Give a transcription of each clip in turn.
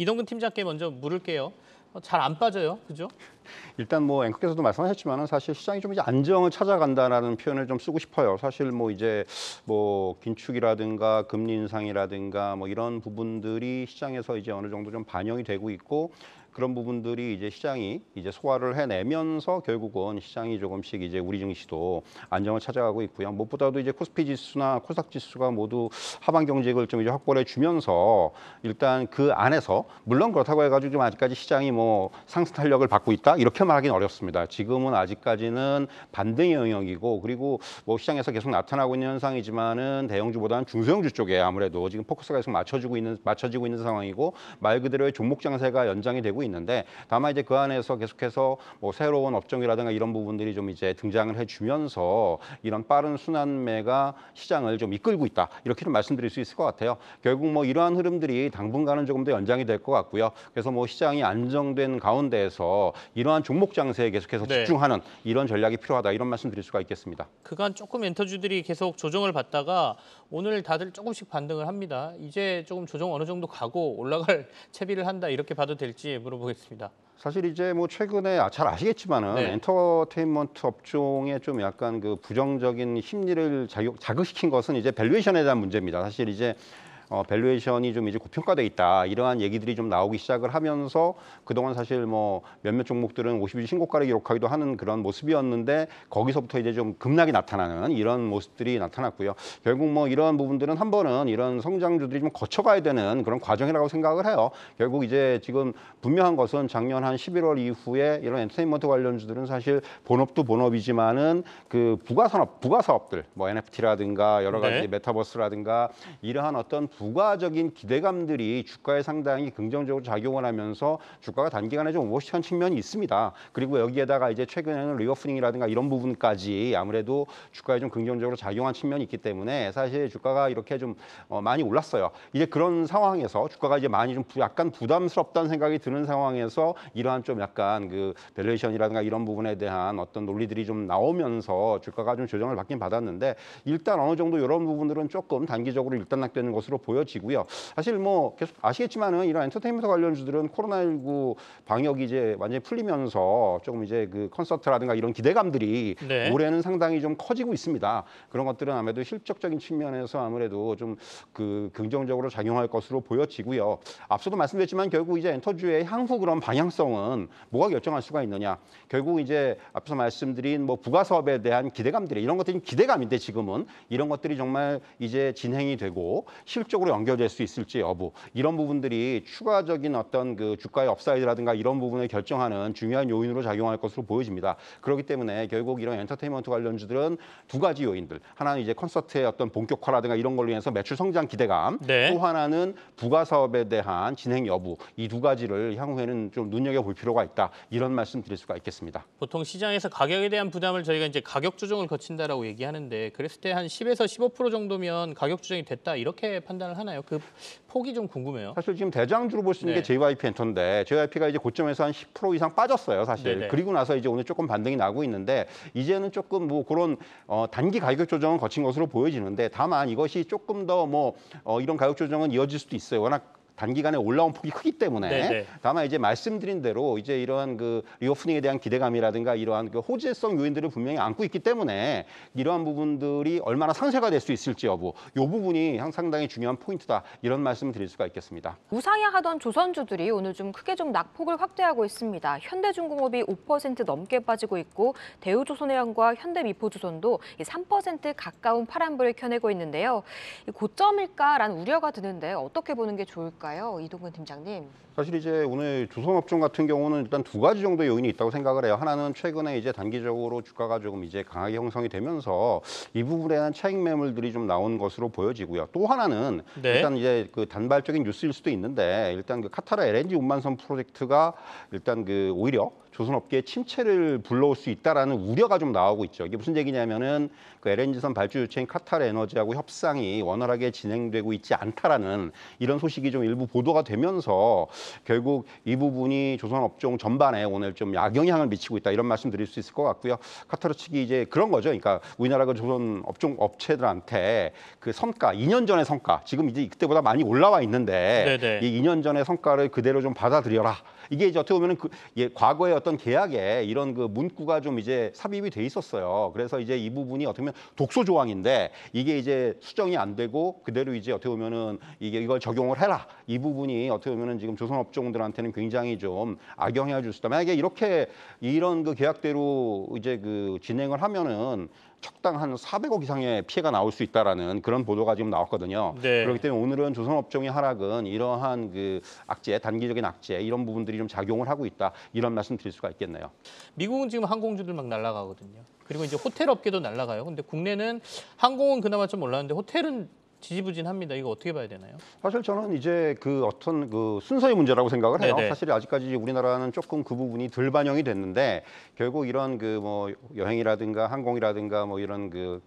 이동근 팀장께 먼저 물을게요. 잘 안 빠져요, 그죠? 일단 뭐 앵커께서도 말씀하셨지만은 사실 시장이 좀 이제 안정을 찾아간다라는 표현을 좀 쓰고 싶어요. 사실 뭐 이제 뭐 긴축이라든가 금리 인상이라든가 뭐 이런 부분들이 시장에서 이제 어느 정도 좀 반영이 되고 있고, 그런 부분들이 이제 시장이 이제 소화를 해내면서 결국은 시장이 조금씩 이제 우리 증시도 안정을 찾아가고 있고요. 무엇보다도 이제 코스피 지수나 코스닥 지수가 모두 하방 경직을 좀 이제 확보해 주면서 일단 그 안에서, 물론 그렇다고 해가지고 좀 아직까지 시장이 뭐 상승 탄력을 받고 있다 이렇게 말하기는 어렵습니다. 지금은 아직까지는 반등의 영역이고, 그리고 뭐 시장에서 계속 나타나고 있는 현상이지만은 대형주보다는 중소형주 쪽에 아무래도 지금 포커스가 계속 맞춰지고 있는 상황이고, 말 그대로의 종목 장세가 연장이 되고 있는데, 다만 이제 그 안에서 계속해서 뭐 새로운 업종이라든가 이런 부분들이 좀 이제 등장을 해주면서 이런 빠른 순환매가 시장을 좀 이끌고 있다 이렇게 좀 말씀드릴 수 있을 것 같아요. 결국 뭐 이러한 흐름들이 당분간은 조금 더 연장이 될 것 같고요. 그래서 뭐 시장이 안정된 가운데에서 이러한 종목 장세에 계속해서 네. 집중하는 이런 전략이 필요하다, 이런 말씀 드릴 수가 있겠습니다. 그간 조금 엔터주들이 계속 조정을 받다가 오늘 다들 조금씩 반등을 합니다. 이제 조금 조정 어느 정도 가고 올라갈 채비를 한다 이렇게 봐도 될지 물어보겠습니다. 사실 이제 뭐 최근에 잘 아시겠지만은 네. 엔터테인먼트 업종의 좀 약간 그 부정적인 심리를 자극시킨 것은 이제 밸류에이션에 대한 문제입니다. 사실 이제 밸류에이션이 좀 이제 고평가돼 있다, 이러한 얘기들이 좀 나오기 시작을 하면서 그동안 사실 뭐 몇몇 종목들은 50일 신고가를 기록하기도 하는 그런 모습이었는데, 거기서부터 이제 좀 급락이 나타나는 이런 모습들이 나타났고요. 결국 뭐 이러한 부분들은 한 번은 이런 성장주들이 좀 거쳐가야 되는 그런 과정이라고 생각을 해요. 결국 이제 지금 분명한 것은 작년 한 11월 이후에 이런 엔터테인먼트 관련주들은 사실 본업도 본업이지만은 그 부가사업들, 뭐 NFT라든가 여러 가지 네. 메타버스라든가 이러한 어떤 부가적인 기대감들이 주가에 상당히 긍정적으로 작용을 하면서 주가가 단기간에 좀 오버시한 측면이 있습니다. 그리고 여기에다가 이제 최근에는 리오프닝이라든가 이런 부분까지 아무래도 주가에 좀 긍정적으로 작용한 측면이 있기 때문에 사실 주가가 이렇게 좀 많이 올랐어요. 이제 그런 상황에서 주가가 이제 많이 좀 약간 부담스럽다는 생각이 드는 상황에서 이러한 좀 약간 그 밸류에이션이라든가 이런 부분에 대한 어떤 논리들이 좀 나오면서 주가가 좀 조정을 받긴 받았는데, 일단 어느 정도 이런 부분들은 조금 단기적으로 일단락되는 것으로 보여지고요. 사실 뭐 계속 아시겠지만은 이런 엔터테인먼트 관련주들은 코로나19 방역이 이제 완전히 풀리면서 조금 이제 그 콘서트라든가 이런 기대감들이 네. 올해는 상당히 좀 커지고 있습니다. 그런 것들은 아무래도 실적적인 측면에서 아무래도 좀 그 긍정적으로 작용할 것으로 보여지고요. 앞서도 말씀드렸지만 결국 이제 엔터주의 향후 그런 방향성은 뭐가 결정할 수가 있느냐? 결국 이제 앞서 말씀드린 뭐 부가 사업에 대한 기대감들이, 이런 것들이 기대감인데 지금은 이런 것들이 정말 이제 진행이 되고 실적으로 연결될 수 있을지 여부, 이런 부분들이 추가적인 어떤 그 주가의 업사이드라든가 이런 부분을 결정하는 중요한 요인으로 작용할 것으로 보여집니다. 그렇기 때문에 결국 이런 엔터테인먼트 관련주들은 두 가지 요인들, 하나는 이제 콘서트의 어떤 본격화라든가 이런 걸로 인해서 매출 성장 기대감, 네. 또 하나는 부가 사업에 대한 진행 여부, 이 두 가지를 향후에는 좀 눈여겨볼 필요가 있다, 이런 말씀 드릴 수가 있겠습니다. 보통 시장에서 가격에 대한 부담을 저희가 이제 가격 조정을 거친다라고 얘기하는데, 그랬을 때 한 10에서 15% 정도면 가격 조정이 됐다 이렇게 판단을 하나요? 그 폭이 좀 궁금해요. 사실 지금 대장주로 볼 수 있는 네. 게 JYP 엔터인데, JYP가 이제 고점에서 한 10% 이상 빠졌어요, 사실. 네네. 그리고 나서 이제 오늘 조금 반등이 나고 있는데, 이제는 조금 뭐 그런 단기 가격 조정은 거친 것으로 보여지는데, 다만 이것이 조금 더 뭐 이런 가격 조정은 이어질 수도 있어요. 워낙 단기간에 올라온 폭이 크기 때문에. 네네. 다만 이제 말씀드린 대로 이제 이러한 그 리오프닝에 대한 기대감이라든가 이러한 그 호재성 요인들을 분명히 안고 있기 때문에 이러한 부분들이 얼마나 상쇄가 될 수 있을지 여부, 이 부분이 상당히 중요한 포인트다, 이런 말씀을 드릴 수가 있겠습니다. 우상향하던 조선주들이 오늘 좀 크게 좀 낙폭을 확대하고 있습니다. 현대중공업이 5% 넘게 빠지고 있고, 대우조선해양과 현대미포조선도 3% 가까운 파란불을 켜내고 있는데요. 고점일까라는 우려가 드는데 어떻게 보는 게 좋을까요? 이동근 팀장님. 사실 이제 오늘 조선업종 같은 경우는 일단 두 가지 정도 요인이 있다고 생각을 해요. 하나는 최근에 이제 단기적으로 주가가 조금 이제 강하게 형성이 되면서 이 부분에 대한 차익 매물들이 좀 나온 것으로 보여지고요. 또 하나는 네. 일단 이제 그 단발적인 뉴스일 수도 있는데, 일단 그 카타르 LNG 운반선 프로젝트가 일단 그 오히려 조선업계의 침체를 불러올 수 있다라는 우려가 좀 나오고 있죠. 이게 무슨 얘기냐면은 그 LNG선 발주 주체인 카타르 에너지하고 협상이 원활하게 진행되고 있지 않다라는 이런 소식이 좀 일부 보도가 되면서 결국 이 부분이 조선업종 전반에 오늘 좀 악영향을 미치고 있다 이런 말씀 드릴 수 있을 것 같고요. 카타르 측이 이제 그런 거죠. 그러니까 우리나라가 조선업종 업체들한테 그 성과, 2년 전의 성과, 지금 이제 그때보다 많이 올라와 있는데 네네. 이 2년 전의 성과를 그대로 좀 받아들여라. 이게 이제 어떻게 보면은 과거의 어떤 계약에 이런 그 문구가 좀 이제 삽입이 돼 있었어요. 그래서 이제 이 부분이 어떻게 보면 독소 조항인데 이게 이제 수정이 안 되고 그대로 이제 어떻게 보면은 이걸 적용을 해라. 이 부분이 어떻게 보면은 지금 조선업종들한테는 굉장히 좀 악영향을 줄 수 있다. 만약에 이렇게 이런 그 계약대로 이제 그 진행을 하면은 척당 한 400억 이상의 피해가 나올 수 있다라는 그런 보도가 지금 나왔거든요. 네. 그렇기 때문에 오늘은 조선업종의 하락은 이러한 그 악재, 단기적인 악재 이런 부분들이 좀 작용을 하고 있다. 이런 말씀 드릴 수가 있겠네요. 미국은 지금 항공주들 막 날아가거든요. 그리고 이제 호텔 업계도 날아가요. 근데 국내는 항공은 그나마 좀 올랐는데 호텔은 지지부진합니다. 이거 어떻게 봐야 되나요? 사실 저는 이제 그 어떤 그 순서의 문제라고 생각을 해요. 네네. 사실 아직까지 우리나라는 조금 그 부분이 덜 반영이 됐는데 결국 이런 그 뭐 여행이라든가 항공이라든가 뭐 이런 그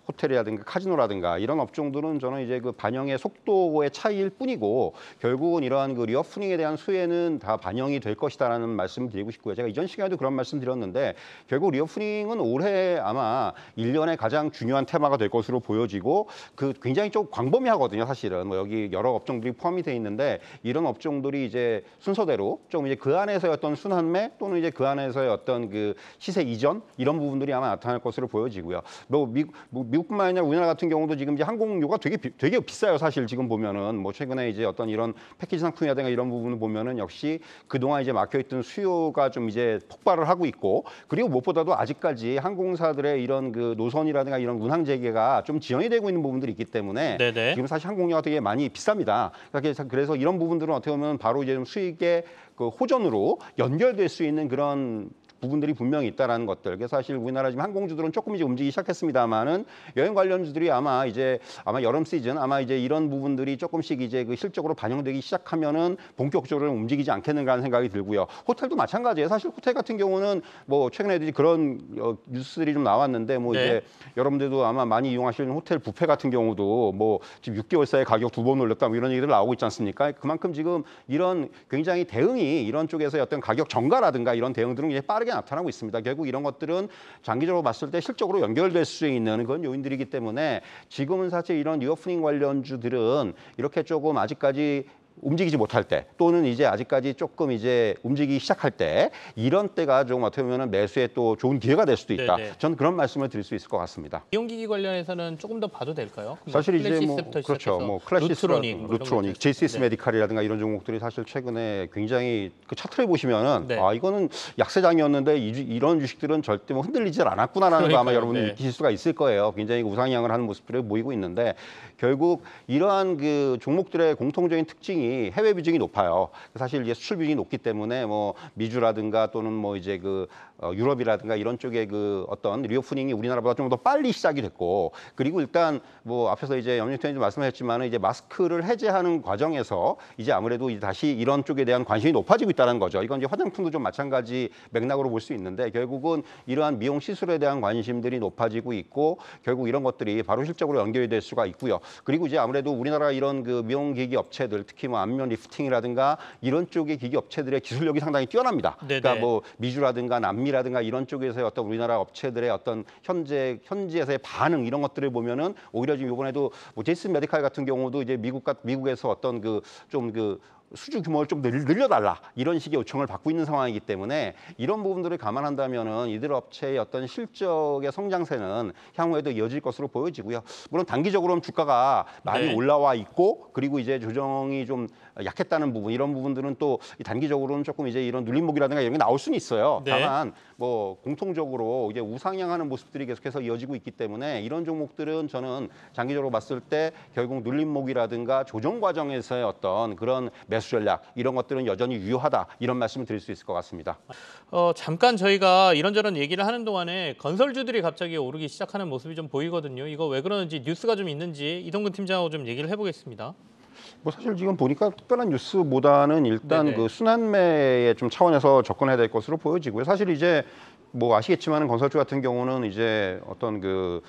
호텔이라든가 카지노라든가 이런 업종들은 저는 이제 그 반영의 속도의 차이일 뿐이고 결국은 이러한 그 리오프닝에 대한 수혜는 다 반영이 될 것이다라는 말씀을 드리고 싶고요. 제가 이전 시간에도 그런 말씀 드렸는데 결국 리오프닝은 올해 아마 1년의 가장 중요한 테마가 될 것으로 보여지고 그 굉장히 좀 광범위하거든요. 사실은 뭐 여기 여러 업종들이 포함이 돼 있는데 이런 업종들이 이제 순서대로 좀 이제 그 안에서의 어떤 순환매 또는 이제 그 안에서의 어떤 그 시세 이전 이런 부분들이 아마 나타날 것으로 보여지고요. 미국뿐만 아니라 우리나라 같은 경우도 지금 이제 항공료가 되게 비싸요. 사실 지금 보면은 뭐 최근에 이제 어떤 이런 패키지 상품이라든가 이런 부분을 보면은 역시 그동안 이제 막혀있던 수요가 좀 이제 폭발을 하고 있고 그리고 무엇보다도 아직까지 항공사들의 이런 그 노선이라든가 이런 운항 재개가 좀 지연이 되고 있는 부분들이 있기 때문에 네네. 지금 사실 항공료가 되게 많이 비쌉니다. 그래서 이런 부분들은 어떻게 보면 바로 이제 좀 수익의 그 호전으로 연결될 수 있는 그런 부분들이 분명히 있다라는 것들. 그래서 사실 우리나라 지금 항공주들은 조금 이제 움직이기 시작했습니다만은 여행 관련주들이 아마 여름 시즌 아마 이제 이런 부분들이 조금씩 이제 그 실적으로 반영되기 시작하면은 본격적으로 움직이지 않겠는가 하는 생각이 들고요. 호텔도 마찬가지예요. 사실 호텔 같은 경우는 뭐 최근에도 그런 뉴스들이 좀 나왔는데 뭐 네. 이제 여러분들도 아마 많이 이용하시는 호텔 뷔페 같은 경우도 뭐 지금 6개월 사이에 가격 2번 올렸다 뭐 이런 얘기들 나오고 있지 않습니까? 그만큼 지금 이런 굉장히 대응이 이런 쪽에서의 어떤 가격 정가라든가 이런 대응들은 이제 빠르게 나타나고 있습니다. 결국 이런 것들은 장기적으로 봤을 때 실적으로 연결될 수 있는 그런 요인들이기 때문에 지금은 사실 이런 리오프닝 관련주들은 이렇게 조금 아직까지 움직이지 못할 때 또는 이제 아직까지 조금 이제 움직이기 시작할 때 이런 때가 좀 어떻게 보면 매수에 또 좋은 기회가 될 수도 있다. 네네. 저는 그런 말씀을 드릴 수 있을 것 같습니다. 이용기기 관련해서는 조금 더 봐도 될까요? 사실 이제 뭐 클래시스부터 그렇죠. 시작해서 뭐 클래시스, 루트로닉, 제이시스 네. 메디칼이라든가 이런 종목들이 사실 최근에 굉장히 그 차트를 보시면은 네. 아 이거는 약세장이었는데 이런 주식들은 절대 뭐 흔들리지 않았구나라는 거 아마 그러니까요. 여러분이 네. 느끼실 수가 있을 거예요. 굉장히 우상향을 하는 모습들이 보이고 있는데 결국 이러한 그 종목들의 공통적인 특징이 해외 비중이 높아요. 사실 이제 수출 비중이 높기 때문에 뭐 미주라든가 또는 뭐 이제 그 유럽이라든가 이런 쪽에 그 어떤 리오프닝이 우리나라보다 좀 더 빨리 시작이 됐고 그리고 일단 뭐 앞에서 이제 염려팀장님도 말씀하셨지만은 이제 마스크를 해제하는 과정에서 이제 아무래도 이제 다시 이런 쪽에 대한 관심이 높아지고 있다는 거죠. 이건 이제 화장품도 좀 마찬가지 맥락으로 볼 수 있는데 결국은 이러한 미용 시술에 대한 관심들이 높아지고 있고 결국 이런 것들이 바로 실적으로 연결이 될 수가 있고요. 그리고 이제 아무래도 우리나라 이런 그 미용 기기 업체들 특히 뭐 안면 리프팅이라든가 이런 쪽의 기기 업체들의 기술력이 상당히 뛰어납니다. 네네. 그러니까 뭐 미주라든가 남미라든가 이런 쪽에서의 어떤 우리나라 업체들의 어떤 현지에서의 반응 이런 것들을 보면은 오히려 지금 이번에도 뭐 제이스 메디칼 같은 경우도 이제 미국에서 어떤 수주 규모를 좀 늘려달라 이런 식의 요청을 받고 있는 상황이기 때문에 이런 부분들을 감안한다면은 이들 업체의 어떤 실적의 성장세는 향후에도 이어질 것으로 보여지고요. 물론 단기적으로는 주가가 많이 네. 올라와 있고 그리고 이제 조정이 좀 약했다는 부분 이런 부분들은 또 단기적으로는 조금 이제 이런 눌림목이라든가 이런 게 나올 수는 있어요. 네. 다만 뭐 공통적으로 이제 우상향하는 모습들이 계속해서 이어지고 있기 때문에 이런 종목들은 저는 장기적으로 봤을 때 결국 눌림목이라든가 조정 과정에서의 어떤 그런 매수 전략 이런 것들은 여전히 유효하다 이런 말씀을 드릴 수 있을 것 같습니다. 잠깐 저희가 이런저런 얘기를 하는 동안에 건설주들이 갑자기 오르기 시작하는 모습이 좀 보이거든요. 이거 왜 그러는지 뉴스가 좀 있는지 이동근 팀장하고 좀 얘기를 해보겠습니다. 뭐 사실 지금 보니까 특별한 뉴스보다는 일단 네네. 그 순환매의 좀 차원에서 접근해야 될 것으로 보여지고요. 사실 이제 뭐 아시겠지만 건설주 같은 경우는 이제 어떤 그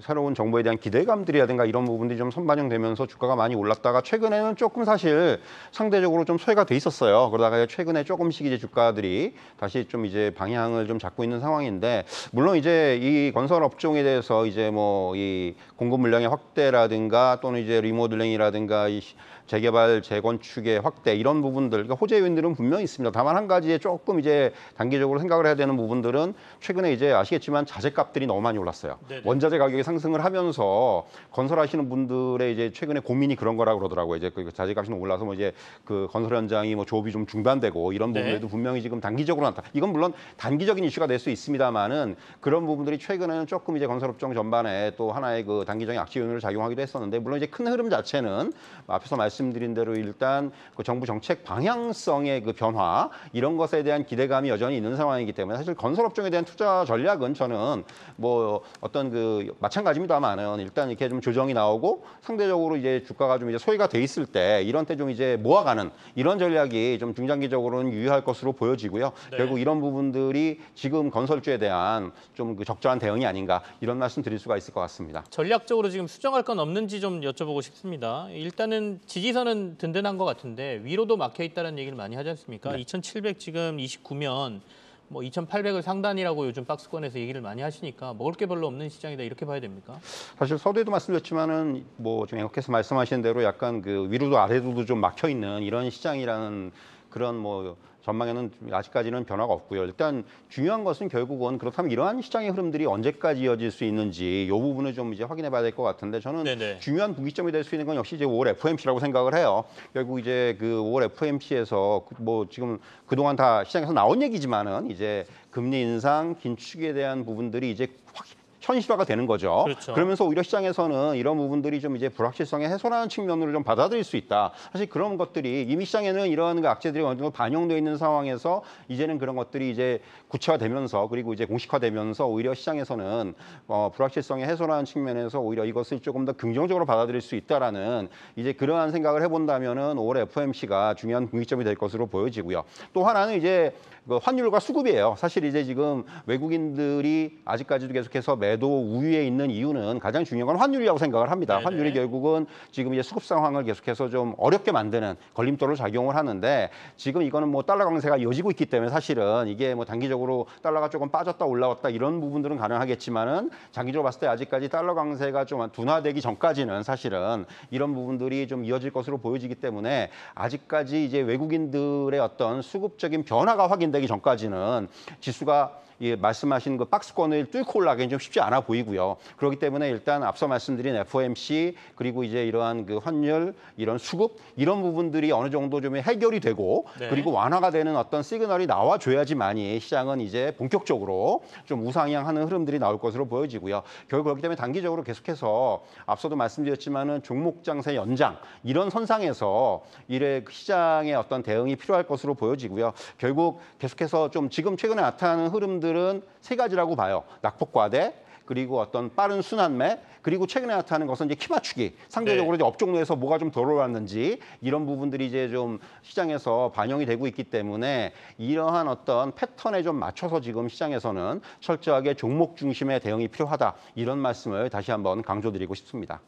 새로운 정부에 대한 기대감들이라든가 이런 부분들이 좀 선반영되면서 주가가 많이 올랐다가 최근에는 조금 사실 상대적으로 좀 소외가 돼 있었어요. 그러다가 최근에 조금씩 이제 주가들이 다시 좀 이제 방향을 좀 잡고 있는 상황인데, 물론 이제 이 건설 업종에 대해서 이제 뭐 이 공급 물량의 확대라든가 또는 이제 리모델링이라든가 이 재개발, 재건축의 확대 이런 부분들, 그러니까 호재 요인들은 분명히 있습니다. 다만 한 가지에 조금 이제 단기적으로 생각을 해야 되는 부분들은 최근에 이제 아시겠지만 자재값들이 너무 많이 올랐어요. 네네. 원자재 가격이 상승을 하면서 건설하시는 분들의 이제 최근에 고민이 그런 거라고 그러더라고요. 이제 그 자재값이 너무 올라서 뭐 이제 그 건설 현장이 뭐 조업이 좀 중단되고 이런 네. 부분들도 분명히 지금 단기적으로 나타. 이건 물론 단기적인 이슈가 될 수 있습니다만은 그런 부분들이 최근에는 조금 이제 건설업종 전반에 또 하나의 그 단기적인 악재 요인으로 작용하기도 했었는데, 물론 이제 큰 흐름 자체는 앞에서 말씀드린 대로 일단 그 정부 정책 방향성의 그 변화 이런 것에 대한 기대감이 여전히 있는 상황이기 때문에 사실 건설업종에 대한 투자 전략은 저는 뭐 어떤 그 마찬가지입니다만은 일단 이렇게 좀 조정이 나오고 상대적으로 이제 주가가 좀 이제 소외가 돼 있을 때 이런 때 좀 이제 모아가는 이런 전략이 좀 중장기적으로는 유효할 것으로 보여지고요. 네. 결국 이런 부분들이 지금 건설주에 대한 좀 그 적절한 대응이 아닌가 이런 말씀 드릴 수가 있을 것 같습니다. 전략적으로 지금 수정할 건 없는지 좀 여쭤보고 싶습니다. 일단은 지지선은 든든한 것 같은데 위로도 막혀 있다는 얘기를 많이 하지 않습니까? 네. 2,700 지금 29면 뭐 2,800을 상단이라고 요즘 박스권에서 얘기를 많이 하시니까 먹을 게 별로 없는 시장이다 이렇게 봐야 됩니까? 사실 서두에도 말씀드렸지만은 뭐 지금 앵커께서 말씀하신 대로 약간 그 위로도 아래로도 좀 막혀 있는 이런 시장이라는 그런 뭐 전망에는 아직까지는 변화가 없고요. 일단 중요한 것은 결국은 그렇다면 이러한 시장의 흐름들이 언제까지 이어질 수 있는지 이 부분을 좀 이제 확인해 봐야 될 것 같은데, 저는 네네. 중요한 분기점이 될 수 있는 건 역시 이제 5월 FOMC라고 생각을 해요. 결국 이제 그 5월 FOMC에서 뭐 지금 그동안 다 시장에서 나온 얘기지만은 이제 금리 인상, 긴축에 대한 부분들이 이제 확 현실화가 되는 거죠. 그렇죠. 그러면서 오히려 시장에서는 이런 부분들이 좀 이제 불확실성의 해소라는 측면으로 좀 받아들일 수 있다. 사실 그런 것들이 이미 시장에는 이런 그 악재들이 어느 정도 반영되어 있는 상황에서 이제는 그런 것들이 이제 구체화되면서 그리고 이제 공식화되면서 오히려 시장에서는 불확실성의 해소라는 측면에서 오히려 이것을 조금 더 긍정적으로 받아들일 수 있다라는 이제 그러한 생각을 해본다면은 5월 FOMC가 중요한 분기점이 될 것으로 보여지고요. 또 하나는 이제 그 환율과 수급이에요. 사실 이제 지금 외국인들이 아직까지도 계속해서 매도 우위에 있는 이유는 가장 중요한 건 환율이라고 생각을 합니다. 네네. 환율이 결국은 지금 이제 수급 상황을 계속해서 좀 어렵게 만드는 걸림돌로 작용을 하는데, 지금 이거는 뭐 달러 강세가 이어지고 있기 때문에 사실은 이게 뭐 단기적으로 달러가 조금 빠졌다 올라왔다 이런 부분들은 가능하겠지만은 장기적으로 봤을 때 아직까지 달러 강세가 좀 둔화되기 전까지는 사실은 이런 부분들이 좀 이어질 것으로 보여지기 때문에 아직까지 이제 외국인들의 어떤 수급적인 변화가 확인되기 전까지는 지수가 말씀하신 그 박스권을 뚫고 올라가기는 좀 쉽지 않아 보이고요. 그렇기 때문에 일단 앞서 말씀드린 FOMC 그리고 이제 이러한 그 환율, 이런 수급 이런 부분들이 어느 정도 좀 해결이 되고 네. 그리고 완화가 되는 어떤 시그널이 나와줘야지만이 시장은 이제 본격적으로 좀 우상향하는 흐름들이 나올 것으로 보여지고요. 결국 그렇기 때문에 단기적으로 계속해서 앞서도 말씀드렸지만은 종목 장세 연장 이런 선상에서 이래 시장의 어떤 대응이 필요할 것으로 보여지고요. 결국 계속해서 좀 지금 최근에 나타나는 흐름들은 세 가지라고 봐요. 낙폭 과대, 그리고 어떤 빠른 순환매, 그리고 최근에 나타나는 것은 이제 키 맞추기. 상대적으로 이제 업종 내에서 뭐가 좀 돌아왔는지 이런 부분들이 이제 좀 시장에서 반영이 되고 있기 때문에 이러한 어떤 패턴에 좀 맞춰서 지금 시장에서는 철저하게 종목 중심의 대응이 필요하다. 이런 말씀을 다시 한번 강조드리고 싶습니다.